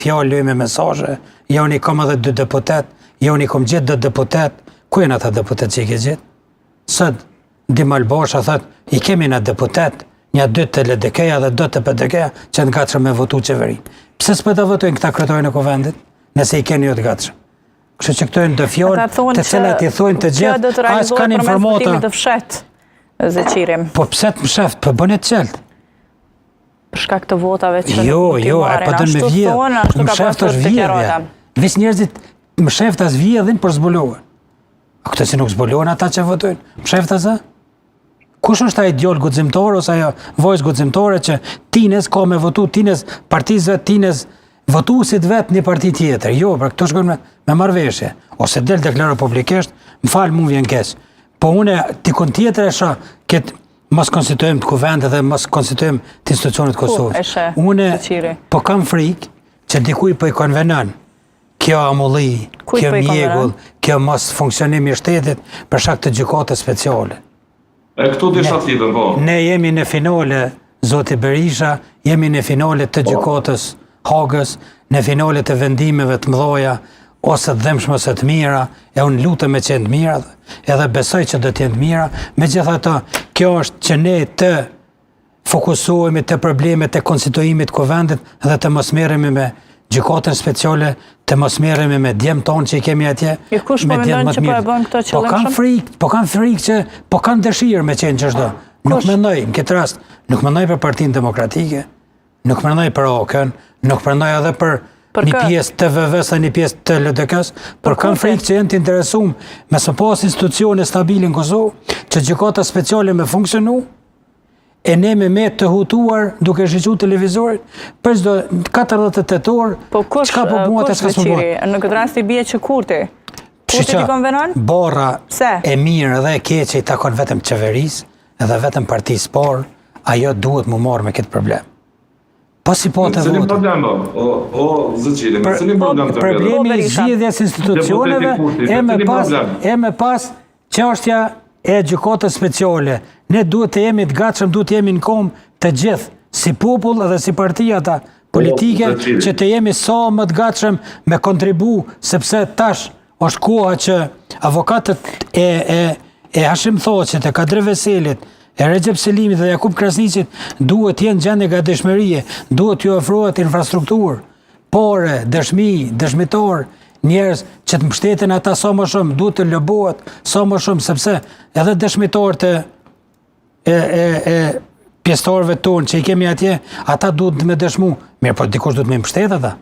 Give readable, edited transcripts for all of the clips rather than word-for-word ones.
fjallë me mesazhe, ja unë i kam edhe 2 deputet, ja unë i kam gjetë 2 deputet, ku janë ata deputet që i ke gjetë? Sot, Dim Albasha thot, i kemi në deputet, një 2 të LDK-ja dhe 2 të PDK-ja që të gatshëm me votu qeveri. Pse s'po ta votojnë këta kryetarë në Kuvendit, nëse i keni jo të gatshëm? Kështu që këto janë 2 fjalë të cilat i thonë të gjithë, as kanë informata. Të fshet, Zeqirim. Po pse të mshet, po bën e çelt. Për shkak të votave që Jo, po dën me vjedh. Mshet është vjedhja. Vis njerëzit mshet as vjedhin për zbuluar. A këto që nuk zbulohen ata që votojnë, mshet as? Kush është ai djal guximtar ose ajo vojës guximtare që tines ka me votu, tines partisë vet, tines votuesit vet një parti tjetër. Jo, për këto shkojnë me marrëveshje ose del deklaroj publikisht, më fal, mua vjen keq. Po unë tikun tjetër e shoh këtë mos konstituojmë të Kuvendit dhe mos konstituojmë të institucionet Kosovës. Unë po kam frikë që dikuj po i konvenon kjo amulli, kjo mjegull, kjo mos funksionimi i shtetit për shkak të gjykatës speciale. E këtu disha tjetër, po. Ne jemi në finale, zoti Berisha, jemi në finale të gjykatës Hagës, në finale të vendimeve të mëdha, ose të dhëmshme ose të mira, e unë lutem me qenë të mira, edhe besoj që do të jenë të mira, megjithatë, kjo është që ne të fokusohemi te problemet e konstituimit të Kuvendit dhe të mos merremi me gjykatën speciale, të mos merremi me djemt tonë që i kemi atje. Kush po mendon që po e bën këto qëllimshëm? Po kanë frikë që po kanë dëshirë me qenë çdo. Nuk mendoj në këtë rast, nuk mendoj për Partinë Demokratike, nuk mendoj për AK-n, nuk mendoj edhe për një pjesë të VV-s dhe një pjesë të LDK-s, por kanë frikë që janë të interesuar me së pas institucione stabile në Kosovë, që gjykata speciale me funksionu, e ne me të hutuar duke shiqur televizorit për çdo 48 orë. Po kush në këtë rast i bie që Kurti? Kurti i konvenon? Borra e mirë dhe e keqe i takon vetëm qeverisë edhe vetëm partisë, por ajo duhet mu marrë me këtë problem. Po si po të votë? Problem, o Zeqirim, cili problem të vjetë? Problemi i zgjedhjes institucioneve e me pas çështja e gjykatës speciale. Ne duhet të jemi të gatshëm, duhet të jemi në kom të gjithë, si popull dhe si partia ta politike, që të jemi sa më të gatshëm me kontribu, sepse tash është koha që avokatët e Hashim Thoqit, e Kadri Veselit, e Recep Selimit dhe Jakub Krasniqit duhet të jenë gjendje gatishmërie, duhet t'ju ofrohet infrastrukturë, pore, dëshmitar, njerëz që të mbështeten ata sa më shumë, duhet të lobohet sa më shumë, sepse edhe dëshmitarët e pjesëtarëve tonë që i kemi atje, ata duhet me dëshmu, mirë, po dikush duhet me mbështet ata.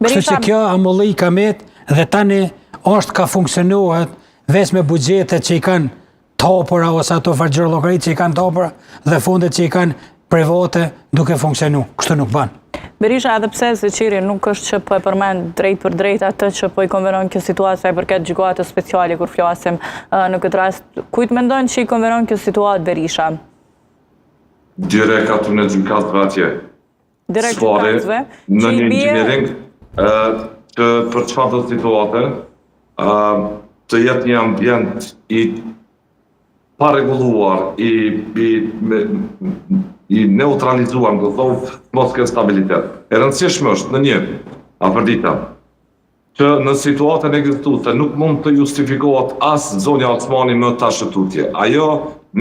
Kështu që kjo amulli ka met dhe tani është ka funksionohet veç me buxhetet që i kanë topura ose ato fargjërllokërit që i kanë topura dhe fondet që i kanë private duke funksionu. Kështu nuk ban. Berisha, edhe pse Zeqiri nuk është që po e përmend drejt për drejt atë që po i konvenon kjo situatë sa i përket gjykatës speciale kur flasim në këtë rast, kujt mendon që i konvenon kjo situatë Berisha? Direkt aty në gjykatëve atje. Direkt gjykatëve? Në një inxhiniering që për çfarë do situate të jetë një ambient i paregulluar, i neutralizuar, do thonë, mos ke stabilitet. E rëndësishme është në një, apërdita, që në situatën ekzistuese nuk mund të justifikohet as zonja Osmani më tashëtutje. Ajo